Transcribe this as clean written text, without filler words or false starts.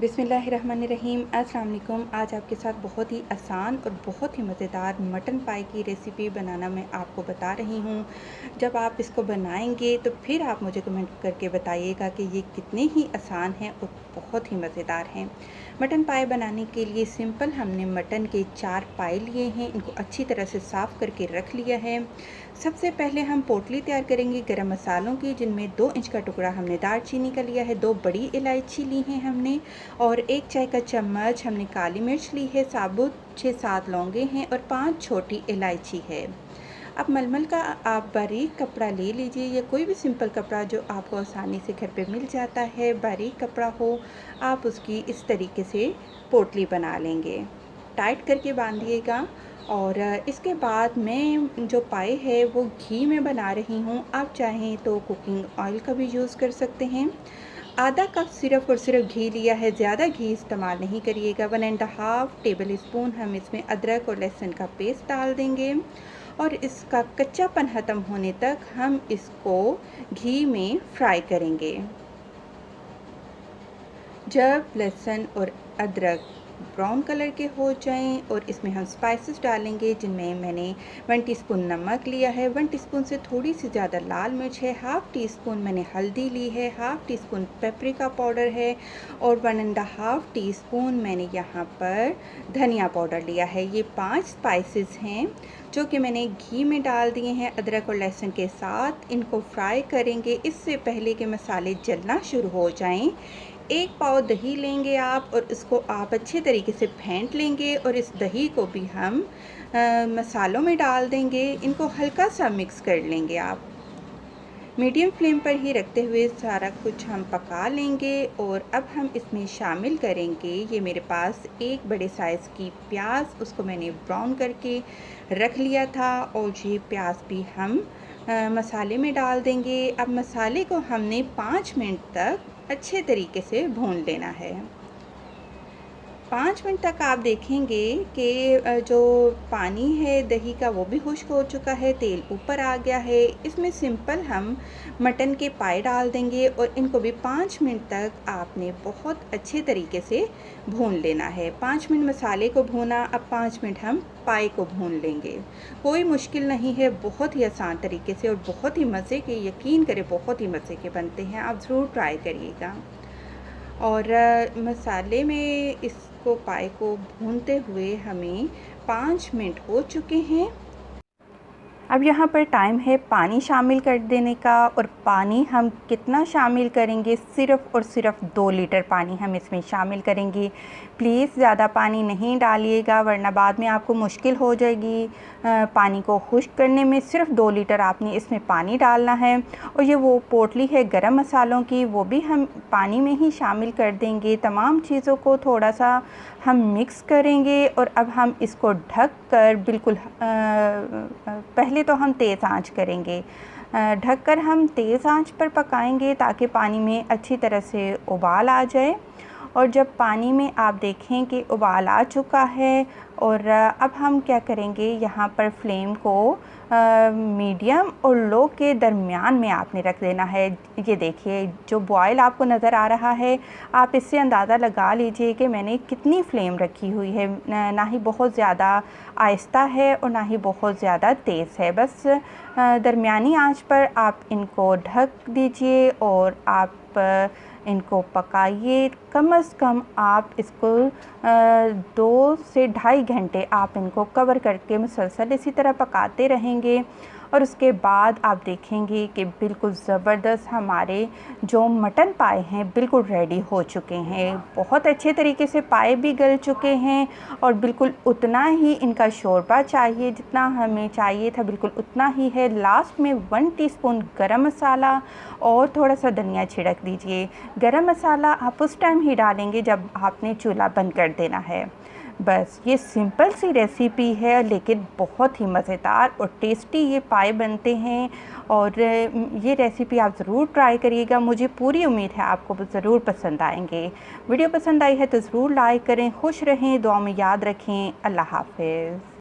बिस्मिल्लाहिर्रहमानिर्रहीम। अस्सलाम वालेकुम। आज आपके साथ बहुत ही आसान और बहुत ही मज़ेदार मटन पाई की रेसिपी बनाना मैं आपको बता रही हूँ। जब आप इसको बनाएंगे तो फिर आप मुझे कमेंट करके बताइएगा कि ये कितने ही आसान हैं और बहुत ही मज़ेदार हैं। मटन पाई बनाने के लिए सिंपल हमने मटन के 4 पाई लिए हैं। इनको अच्छी तरह से साफ़ करके रख लिया है। सबसे पहले हम पोटली तैयार करेंगे गरम मसालों की, जिनमें 2 इंच का टुकड़ा हमने दालचीनी का लिया है, 2 बड़ी इलायची ली हैं हमने और 1 चाय का चम्मच हमने काली मिर्च ली है, साबुत 6-7 लौंगे हैं और 5 छोटी इलायची है। अब मलमल का आप बारीक कपड़ा ले लीजिए या कोई भी सिंपल कपड़ा जो आपको आसानी से घर पे मिल जाता है, बारीक कपड़ा हो, आप उसकी इस तरीके से पोटली बना लेंगे। टाइट करके बांधिएगा। और इसके बाद मैं जो पाई है वो घी में बना रही हूँ। आप चाहें तो कुकिंग ऑयल का भी यूज़ कर सकते हैं। आधा कप सिर्फ़ और सिर्फ घी लिया है, ज़्यादा घी इस्तेमाल नहीं करिएगा। 1.5 टेबल स्पून हम इसमें अदरक और लहसुन का पेस्ट डाल देंगे और इसका कच्चापन ख़त्म होने तक हम इसको घी में फ्राई करेंगे। जब लहसुन और अदरक ब्राउन कलर के हो जाएं और इसमें हम स्पाइसेस डालेंगे, जिनमें मैंने 1 टीस्पून नमक लिया है, 1 टीस्पून से थोड़ी सी ज़्यादा लाल मिर्च है, हाफ़ टी स्पून मैंने हल्दी ली है, half tea spoon paprika powder है और 1.5 टीस्पून मैंने यहाँ पर धनिया पाउडर लिया है। ये 5 स्पाइसेस हैं जो कि मैंने घी में डाल दिए हैं अदरक और लहसुन के साथ। इनको फ्राई करेंगे इससे पहले कि मसाले जलना शुरू हो जाएं। 1 पाव दही लेंगे आप और इसको आप अच्छे तरीके से फेंट लेंगे और इस दही को भी हम मसालों में डाल देंगे। इनको हल्का सा मिक्स कर लेंगे आप। मीडियम फ्लेम पर ही रखते हुए सारा कुछ हम पका लेंगे और अब हम इसमें शामिल करेंगे, ये मेरे पास एक बड़े साइज़ की प्याज, उसको मैंने ब्राउन करके रख लिया था और ये प्याज भी हम मसाले में डाल देंगे। अब मसाले को हमने 5 मिनट तक अच्छे तरीके से भून लेना है। 5 मिनट तक आप देखेंगे कि जो पानी है दही का वो भी खुश्क हो चुका है, तेल ऊपर आ गया है। इसमें सिंपल हम मटन के पाए डाल देंगे और इनको भी 5 मिनट तक आपने बहुत अच्छे तरीके से भून लेना है। 5 मिनट मसाले को भूना, अब 5 मिनट हम पाए को भून लेंगे। कोई मुश्किल नहीं है, बहुत ही आसान तरीके से और बहुत ही मज़े के, यकीन करें बहुत ही मज़े के बनते हैं। आप ज़रूर ट्राई करिएगा। और मसाले में इसको पाए को भूनते हुए हमें 5 मिनट हो चुके हैं। अब यहाँ पर टाइम है पानी शामिल कर देने का और पानी हम कितना शामिल करेंगे, सिर्फ़ और सिर्फ 2 लीटर पानी हम इसमें शामिल करेंगे। प्लीज़ ज़्यादा पानी नहीं डालिएगा वरना बाद में आपको मुश्किल हो जाएगी पानी को खुश्क करने में। सिर्फ 2 लीटर आपने इसमें पानी डालना है। और ये वो पोटली है गरम मसालों की, वो भी हम पानी में ही शामिल कर देंगे। तमाम चीज़ों को थोड़ा सा हम मिक्स करेंगे और अब हम इसको ढक कर बिल्कुल पहले तो हम तेज़ आंच करेंगे, ढककर हम तेज़ आंच पर पकाएंगे ताकि पानी में अच्छी तरह से उबाल आ जाए। और जब पानी में आप देखें कि उबाल आ चुका है और अब हम क्या करेंगे, यहाँ पर फ्लेम को मीडियम और लो के दरमियान में आपने रख देना है। ये देखिए जो बॉयल आपको नज़र आ रहा है, आप इससे अंदाज़ा लगा लीजिए कि मैंने कितनी फ्लेम रखी हुई है। ना ही बहुत ज़्यादा आहिस्ता है और ना ही बहुत ज़्यादा तेज़ है, बस दरमियानी आंच पर आप इनको ढक दीजिए और आप इनको पकाइए। कम से कम आप इसको 2 से ढाई घंटे आप इनको कवर करके मुसलसल इसी तरह पकाते रहेंगे। और उसके बाद आप देखेंगे कि बिल्कुल ज़बरदस्त हमारे जो मटन पाए हैं बिल्कुल रेडी हो चुके हैं। बहुत अच्छे तरीके से पाए भी गल चुके हैं और बिल्कुल उतना ही इनका शोरबा चाहिए जितना हमें चाहिए था, बिल्कुल उतना ही है। लास्ट में 1 टीस्पून गरम मसाला और थोड़ा सा धनिया छिड़क दीजिए। गरम मसाला आप उस टाइम ही डालेंगे जब आपने चूल्हा बंद कर देना है। बस ये सिंपल सी रेसिपी है लेकिन बहुत ही मज़ेदार और टेस्टी ये पाए बनते हैं। और ये रेसिपी आप ज़रूर ट्राई करिएगा, मुझे पूरी उम्मीद है आपको ज़रूर पसंद आएंगे। वीडियो पसंद आई है तो ज़रूर लाइक करें। खुश रहें, दुआ में याद रखें। अल्लाह हाफ़िज़।